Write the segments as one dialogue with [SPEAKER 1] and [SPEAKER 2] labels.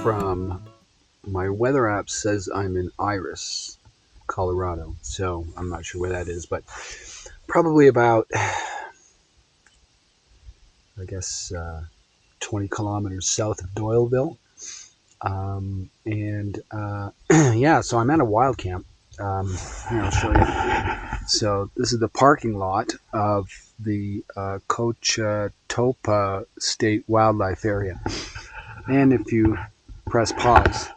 [SPEAKER 1] from my weather app says I'm in Iris, Colorado. So I'm not sure where that is, but probably about, I guess, 20 kilometers south of Doyleville. Yeah, so I'm at a wild camp. Here, I'll show you. So this is the parking lot of the Cochetopa State Wildlife Area. And if you press pause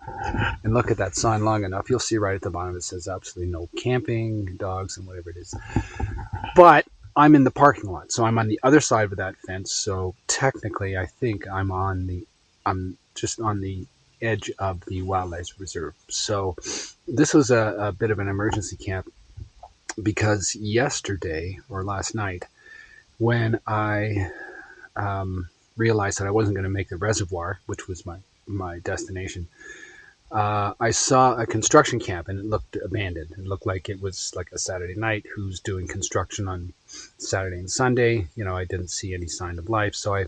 [SPEAKER 1] and look at that sign long enough, you'll see right at the bottom it says absolutely no camping, dogs, and whatever it is. But I'm in the parking lot, so I'm on the other side of that fence. So technically, I think I'm just on the edge of the wildlife reserve. So this was a bit of an emergency camp because yesterday or last night, when I realized that I wasn't going to make the reservoir, which was my destination, I saw a construction camp and it looked abandoned. It looked like it was like a Saturday night. Who's doing construction on Saturday and Sunday? I didn't see any sign of life. So I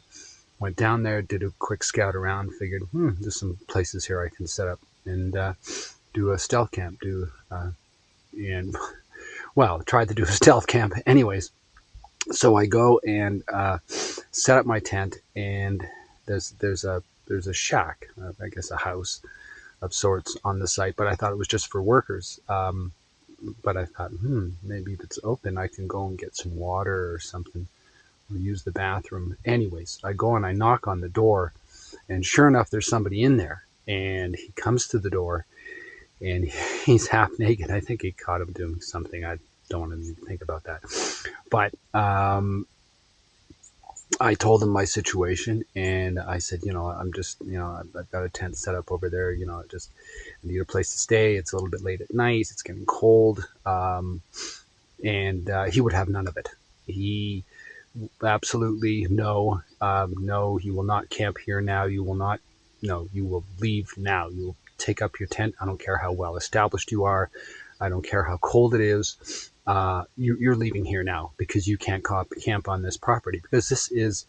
[SPEAKER 1] went down there, did a quick scout around, figured, there's some places here I can set up and do a stealth camp. Tried to do a stealth camp anyways. So I go and set up my tent, and there's a shack, I guess a house of sorts on the site, but I thought it was just for workers. But I thought, maybe if it's open, I can go and get some water or something, or use the bathroom. Anyways, I go and I knock on the door, and sure enough, there's somebody in there. And he comes to the door, and he's half naked. I think he caught him doing something. I don't want to even think about that. But I told him my situation, and I said, I'm just, I've got a tent set up over there. I need a place to stay. It's a little bit late at night. It's getting cold. And he would have none of it. He absolutely no, he will not camp here now. You will leave now. You will take up your tent. I don't care how well established you are. I don't care how cold it is. You're leaving here now because you can't camp on this property, because this is,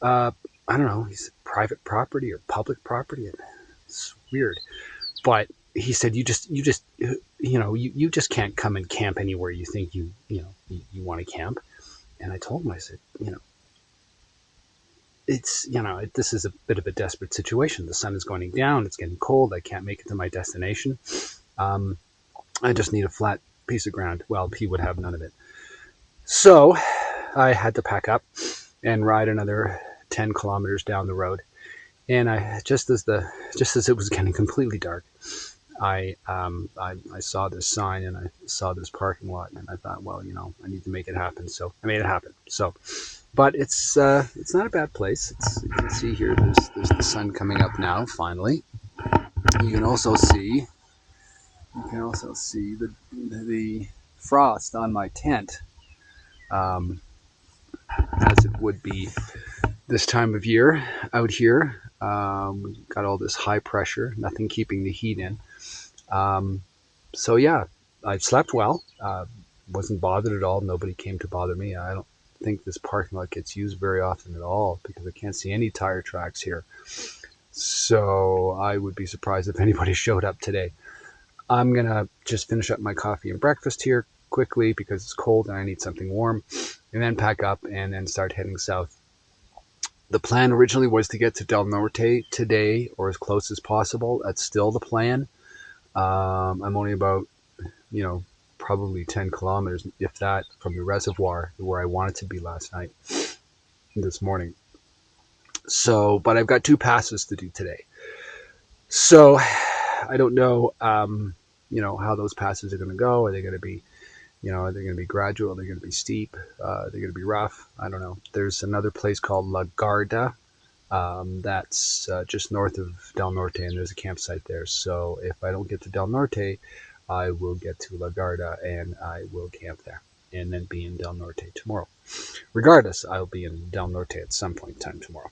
[SPEAKER 1] I don't know, is private property or public property. It's weird. But he said, you just can't come and camp anywhere you think you want to camp. And I told him, I said, it's, this is a bit of a desperate situation. The sun is going down. It's getting cold. I can't make it to my destination. I just need a flat piece of ground. Well, he would have none of it. So I had to pack up and ride another 10 kilometers down the road. And just as it was getting completely dark, I saw this sign and I saw this parking lot, and I thought, well, I need to make it happen. So I made it happen. So, but it's not a bad place. You can see here, there's the sun coming up now. Finally, you can also see the frost on my tent, as it would be this time of year out here. We've got all this high pressure, nothing keeping the heat in. So yeah, I slept well. Wasn't bothered at all. Nobody came to bother me. I don't think this parking lot gets used very often at all, because I can't see any tire tracks here. So I would be surprised if anybody showed up today. I'm going to just finish up my coffee and breakfast here quickly because it's cold and I need something warm, and then pack up and then start heading south. The plan originally was to get to Del Norte today, or as close as possible. That's still the plan. I'm only about, probably 10 kilometers, if that, from the reservoir where I wanted to be this morning. So, but I've got 2 passes to do today. So I don't know, how those passes are going to go. Are they going to be, are they going to be gradual? Are they going to be steep? Are they going to be rough? I don't know. There's another place called La Garda. That's just north of Del Norte, and there's a campsite there. So if I don't get to Del Norte, I will get to La Garda and I will camp there and then be in Del Norte tomorrow. Regardless, I'll be in Del Norte at some point in time tomorrow.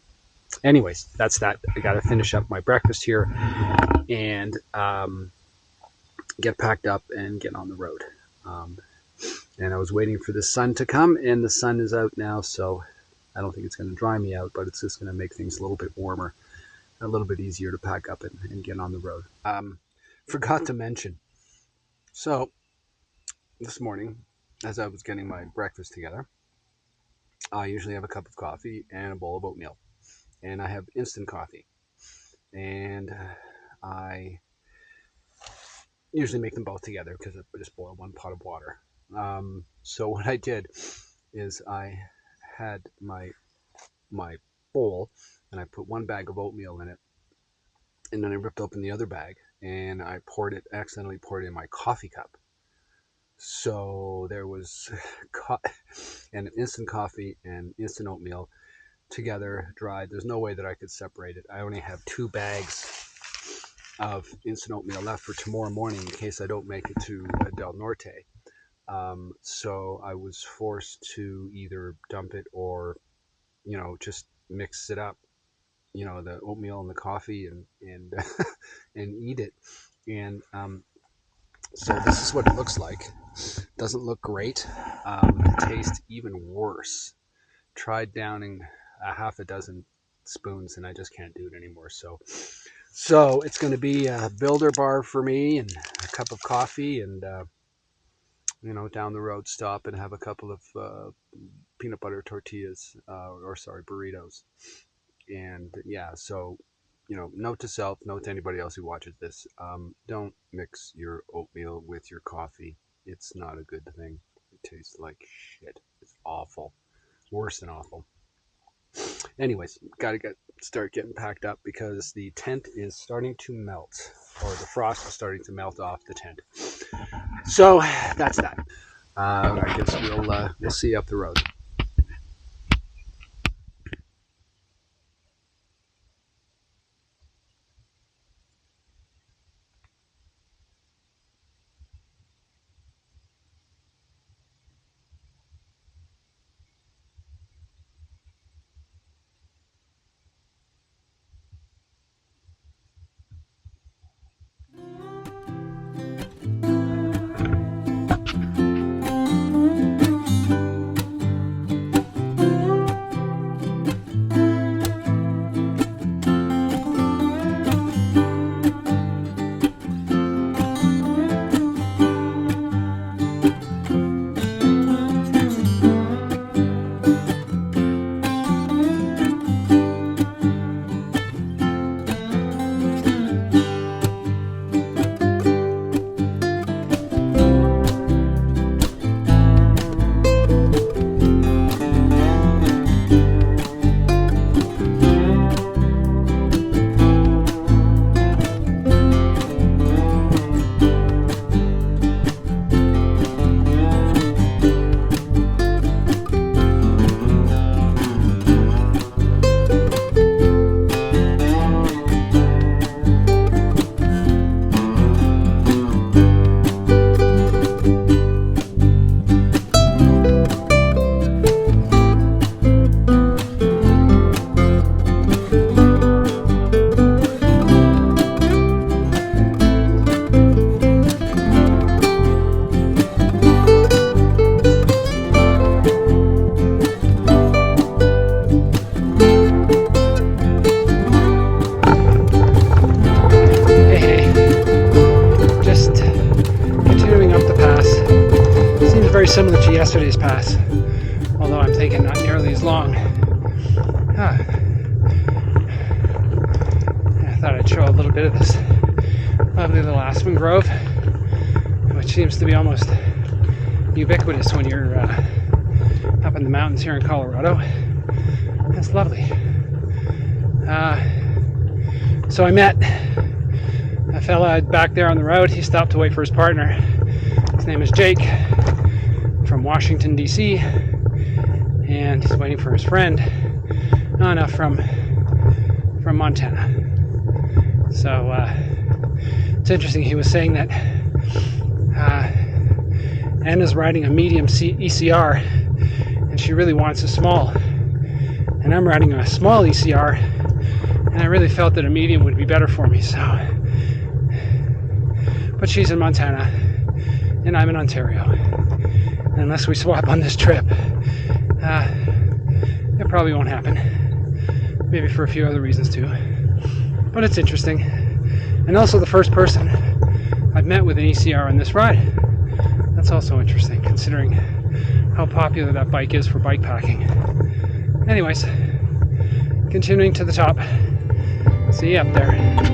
[SPEAKER 1] Anyways, that's that. I got to finish up my breakfast here and get packed up and get on the road. And I was waiting for the sun to come, and the sun is out now, so I don't think it's going to dry me out, but it's just going to make things a little bit warmer. a little bit easier to pack up and get on the road. Forgot to mention. So this morning, as I was getting my breakfast together, I usually have a cup of coffee and a bowl of oatmeal, and I have instant coffee, and I usually make them both together because I just boil one pot of water. So what I did is I had my bowl, and I put one bag of oatmeal in it, and then I ripped open the other bag, and I accidentally poured it in my coffee cup. So there was and instant coffee and instant oatmeal together, dried. There's no way that I could separate it. I only have 2 bags of instant oatmeal left for tomorrow morning in case I don't make it to Del Norte. So I was forced to either dump it or, just mix it up, the oatmeal and the coffee and and eat it. And so this is what it looks like. Doesn't look great. It tastes even worse. Tried downing a half a dozen spoons and I just can't do it anymore. So it's going to be a builder bar for me and a cup of coffee and, down the road stop and have a couple of peanut butter tortillas, burritos. And yeah, so, note to self, note to anybody else who watches this, don't mix your oatmeal with your coffee. It's not a good thing. It tastes like shit. It's awful. Worse than awful. Anyways, gotta start getting packed up because the tent is starting to melt, or the frost is starting to melt off the tent. So that's that. I guess we'll see you up the road. Similar to yesterday's pass, although I'm thinking not nearly as long. I thought I'd show a little bit of this lovely little aspen grove, which seems to be almost ubiquitous when you're up in the mountains here in Colorado. That's lovely. So I met a fella back there on the road. He stopped to wait for his partner. His name is Jake, from Washington, D.C., and he's waiting for his friend, Anna, from Montana. So it's interesting. He was saying that Anna's riding a medium ECR, and she really wants a small. And I'm riding a small ECR, and I really felt that a medium would be better for me. So, but she's in Montana, and I'm in Ontario. Unless we swap on this trip, it probably won't happen. Maybe for a few other reasons too.
[SPEAKER 2] but it's interesting. And also the first person I've met with an ECR on this ride. That's also interesting, considering how popular that bike is for bike packing. Anyways, continuing to the top. See you up there.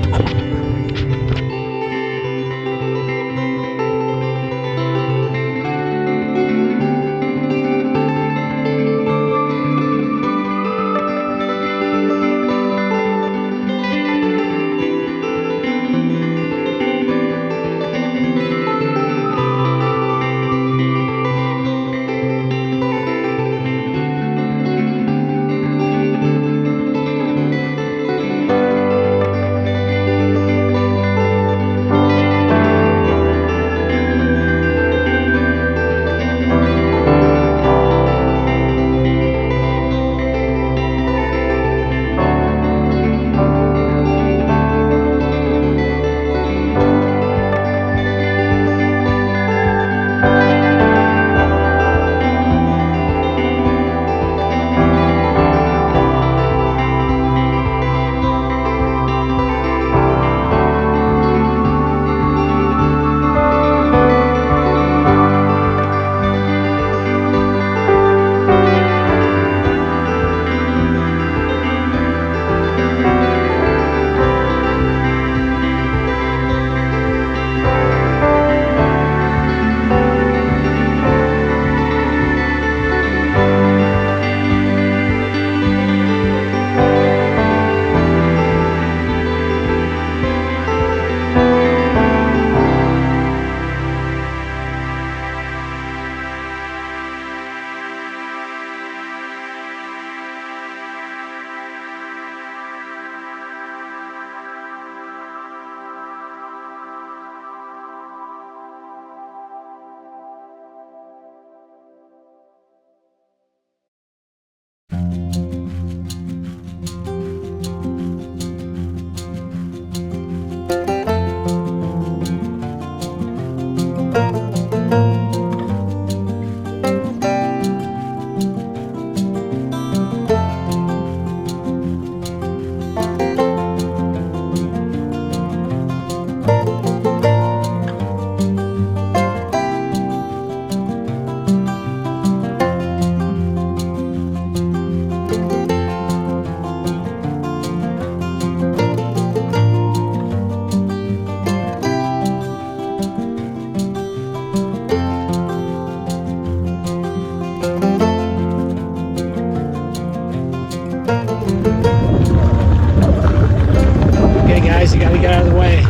[SPEAKER 2] You gotta get out of the way.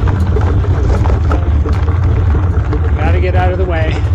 [SPEAKER 2] Gotta get out of the way.